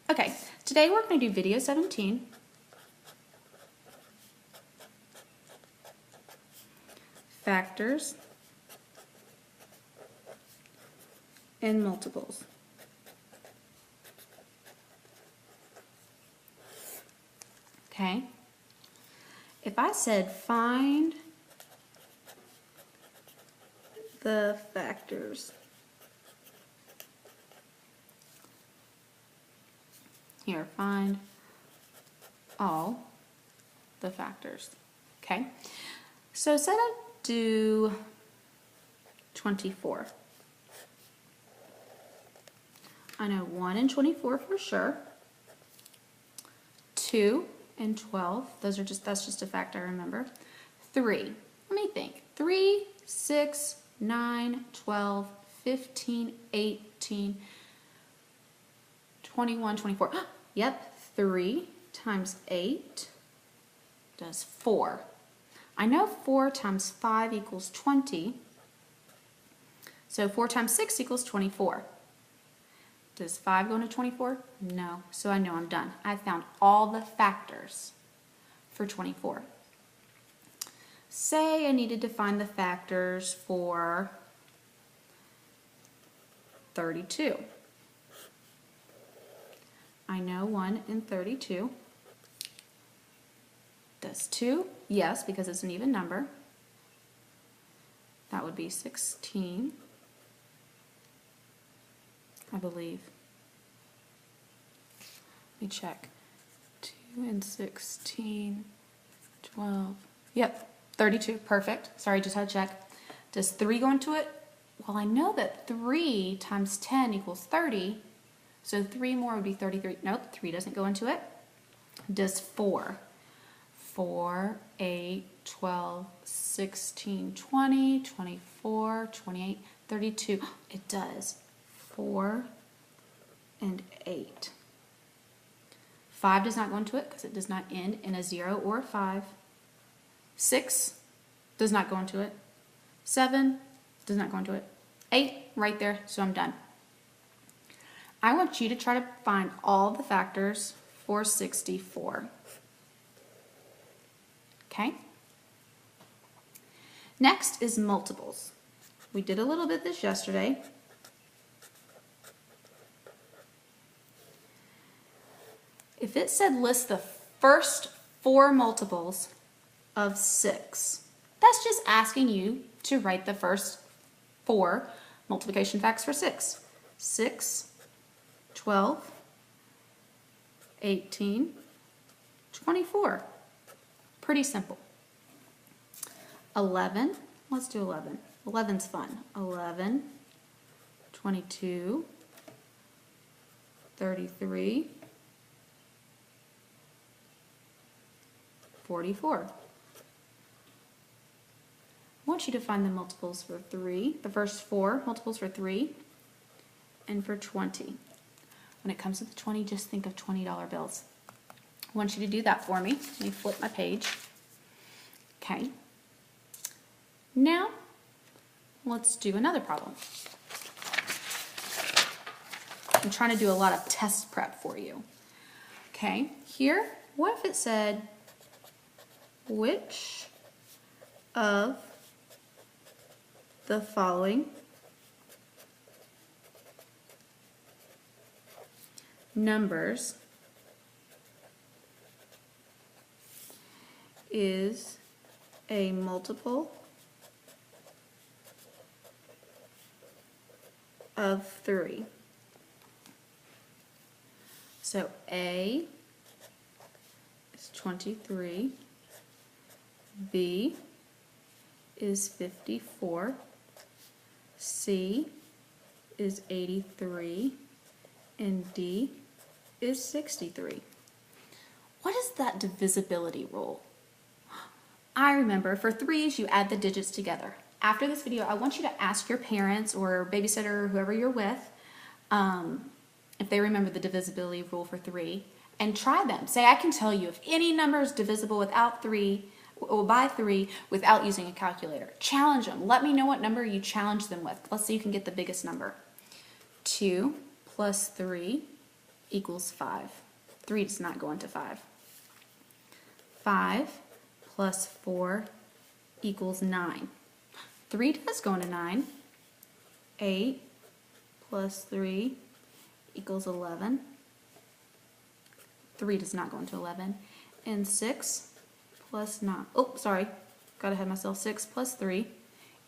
Okay, today we're going to do video 17. Factors and multiples. Okay, if I said find the factors, here, find all the factors. Okay, so set up do 24. I know 1 and 24 for sure. 2 and 12, that's just a fact I remember. 3, let me think. 3, 6, 9, 12, 15, 18, 21, 24. Yep, 3 times 8 does 4. I know 4 times 5 equals 20. So 4 times 6 equals 24. Does 5 go into 24? No. So I know I'm done. I found all the factors for 24. Say I needed to find the factors for 32. I know 1 and 32. Does 2? Yes, because it's an even number. That would be 16, I believe. Let me check. 2 and 16, 12. Yep, 32. Perfect. Sorry, just had to check. Does 3 go into it? Well, I know that 3 times 10 equals 30, so 3 more would be 33. Nope, 3 doesn't go into it. Does 4? 4, 8, 12, 16, 20, 24, 28, 32. It does. 4 and 8. 5 does not go into it because it does not end in a 0 or a 5. 6 does not go into it. 7 does not go into it. 8 right there, so I'm done. I want you to try to find all the factors for 64. Okay? Next is multiples. We did a little bit this yesterday. If it said list the first 4 multiples of 6, that's just asking you to write the first 4 multiplication facts for 6. 6, 12, 18, 24. Pretty simple. 11, let's do 11. 11's fun. 11, 22, 33, 44. I want you to find the multiples for 3, the first 4 multiples for 3 and for 20. When it comes to the 20, just think of $20 bills. I want you to do that for me. Let me flip my page. Okay. Now, let's do another problem. I'm trying to do a lot of test prep for you. Okay, here, what if it said, which of the following numbers is a multiple of 3? So A is 23, B is 54, C is 83, and D is 63. What is that divisibility rule? I remember for 3's you add the digits together. After this video, I want you to ask your parents or babysitter or whoever you're with if they remember the divisibility rule for 3 and try them. Say, I can tell you if any number is divisible without 3 or by 3 without using a calculator. Challenge them. Let me know what number you challenge them with. Let's see who can get the biggest number. 2 plus 3 equals 5. 3 does not go into 5. 5 plus 4 equals 9. 3 does go into 9. 8 plus 3 equals 11. 3 does not go into 11. And 6 plus 9, oh, sorry, got ahead of myself. 6 plus 3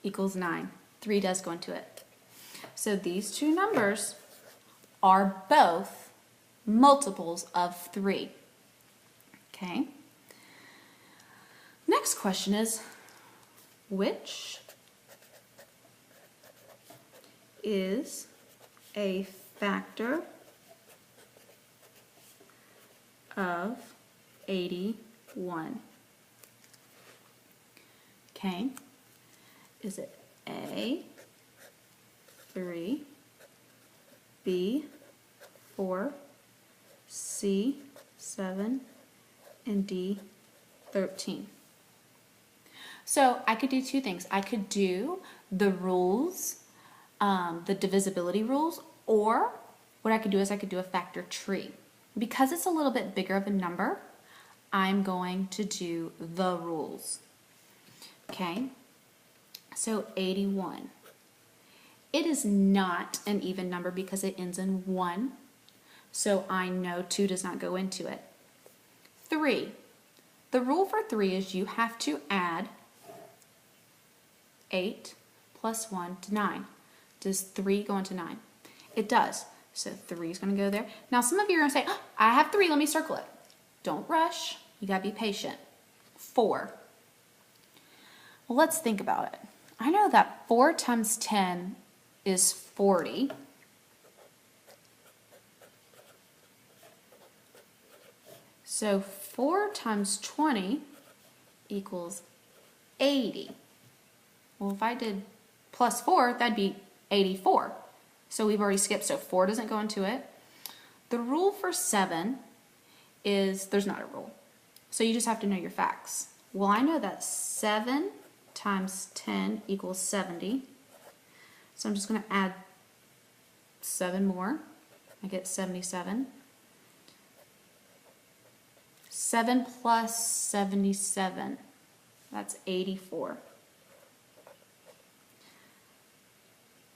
equals 9. 3 does go into it. So these two numbers are both multiples of 3. Okay? Next question is, which is a factor of 81? Okay, is it A, 3, B, 4, C, 7, and D, 13? So I could do two things. I could do the rules, the divisibility rules, or what I could do is I could do a factor tree. Because it's a little bit bigger of a number, I'm going to do the rules. Okay, so 81. It is not an even number because it ends in 1, so I know 2 does not go into it. 3. The rule for 3 is you have to add 8 plus 1 to 9. Does 3 go into 9? It does. So 3 is going to go there. Now some of you are going to say, oh, I have 3, let me circle it. Don't rush. You got to be patient. 4. Well, let's think about it. I know that 4 times 10 is 40. So 4 times 20 equals 80. Well, if I did plus 4, that'd be 84. So we've already skipped, so 4 doesn't go into it. The rule for 7 is, there's not a rule. So you just have to know your facts. Well, I know that 7 times 10 equals 70. So I'm just going to add 7 more. I get 77. 7 plus 77, that's 84.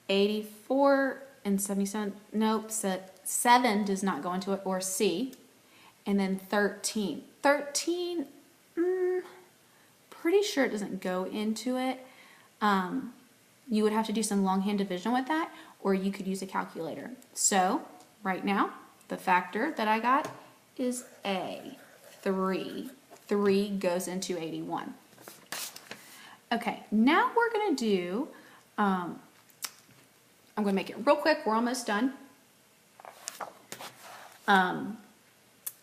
84 and 77, nope, so 7 does not go into it, or C. And then 13. 13, pretty sure it doesn't go into it. You would have to do some longhand division with that, or you could use a calculator. So, right now, the factor that I got is A, 3. 3 goes into 81. Okay, now we're going to do, I'm going to make it real quick. We're almost done.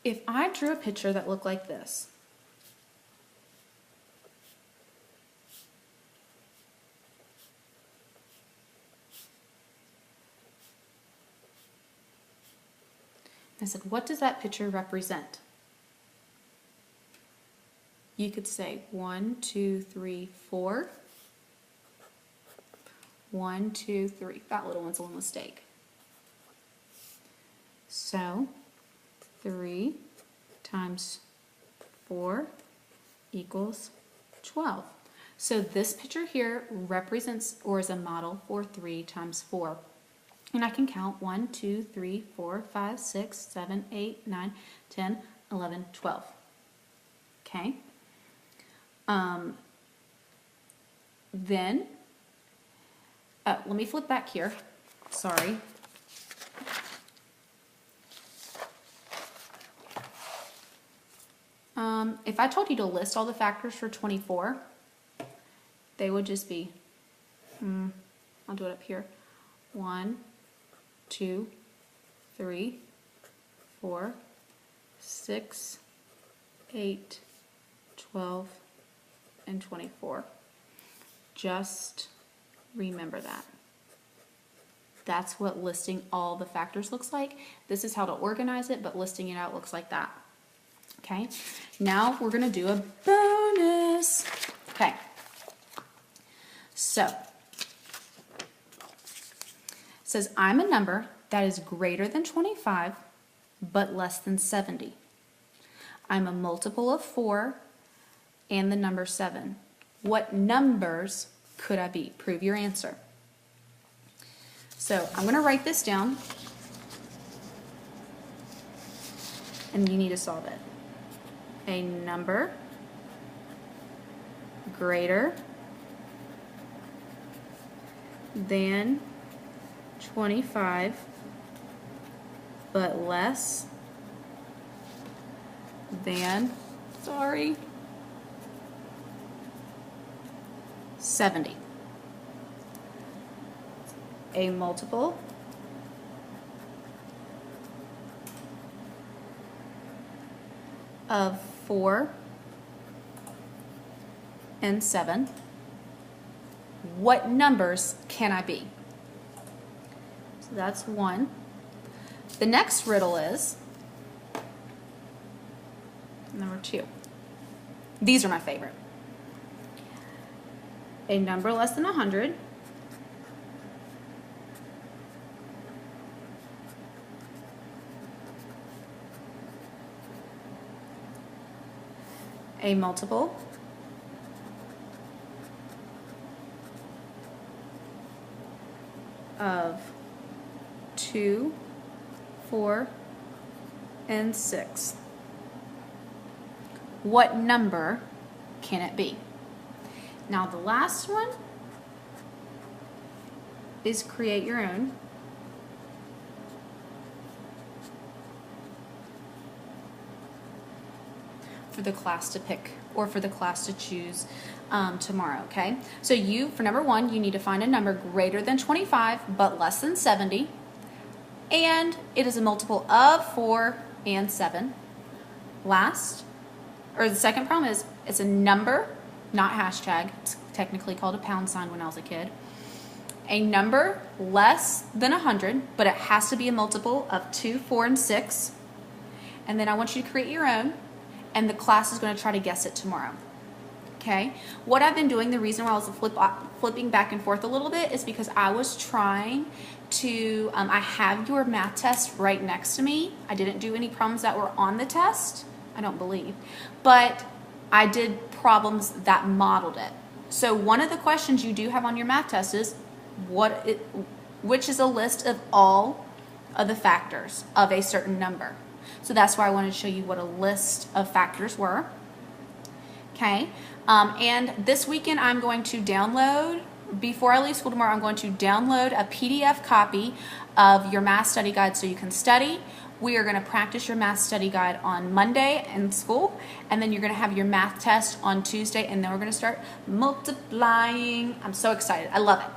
If I drew a picture that looked like this, I said, what does that picture represent? You could say 1, 2, 3, 4. 1, 2, 3. That little one's a little mistake. So 3 times 4 equals 12. So this picture here represents, or is a model for 3 times 4. And I can count 1, 2, 3, 4, 5, 6, 7, 8, 9, 10, 11, 12. Okay? Then, let me flip back here. Sorry. If I told you to list all the factors for 24, they would just be, I'll do it up here. 1, 2, 3, 4, 6, 8, 12, and 24. Just remember that. That's what listing all the factors looks like. This is how to organize it, but listing it out looks like that. Okay, now we're going to do a bonus. Okay, so it says I'm a number that is greater than 25 but less than 70. I'm a multiple of 4 and the number 7. What numbers could I be? Prove your answer. So I'm going to write this down, and you need to solve it. A number greater than 25 but less than 70. A multiple of 4 and 7. What numbers can I be? So that's 1. The next riddle is number 2. These are my favorite. A number less than 100 a multiple of 2, 4, and 6. What number can it be? Now the last one is create your own. For the class to pick or for the class to choose tomorrow, okay? So for number 1, you need to find a number greater than 25 but less than 70, and it is a multiple of 4 and 7. The second problem is it's a number, not hashtag. It's technically called a pound sign when I was a kid. A number less than 100, but it has to be a multiple of 2, 4, and 6. And then I want you to create your own, and the class is going to try to guess it tomorrow. Okay? What I've been doing, the reason why I was flipping back and forth a little bit is because I was trying to, I have your math test right next to me. I didn't do any problems that were on the test, I don't believe, but I did problems that modeled it. So one of the questions you do have on your math test is, which is a list of all of the factors of a certain number. So that's why I wanted to show you what a list of factors were. Okay, and this weekend I'm going to download, before I leave school tomorrow, I'm going to download a PDF copy of your math study guide so you can study. We are going to practice your math study guide on Monday in school, and then you're going to have your math test on Tuesday, and then we're going to start multiplying. I'm so excited. I love it.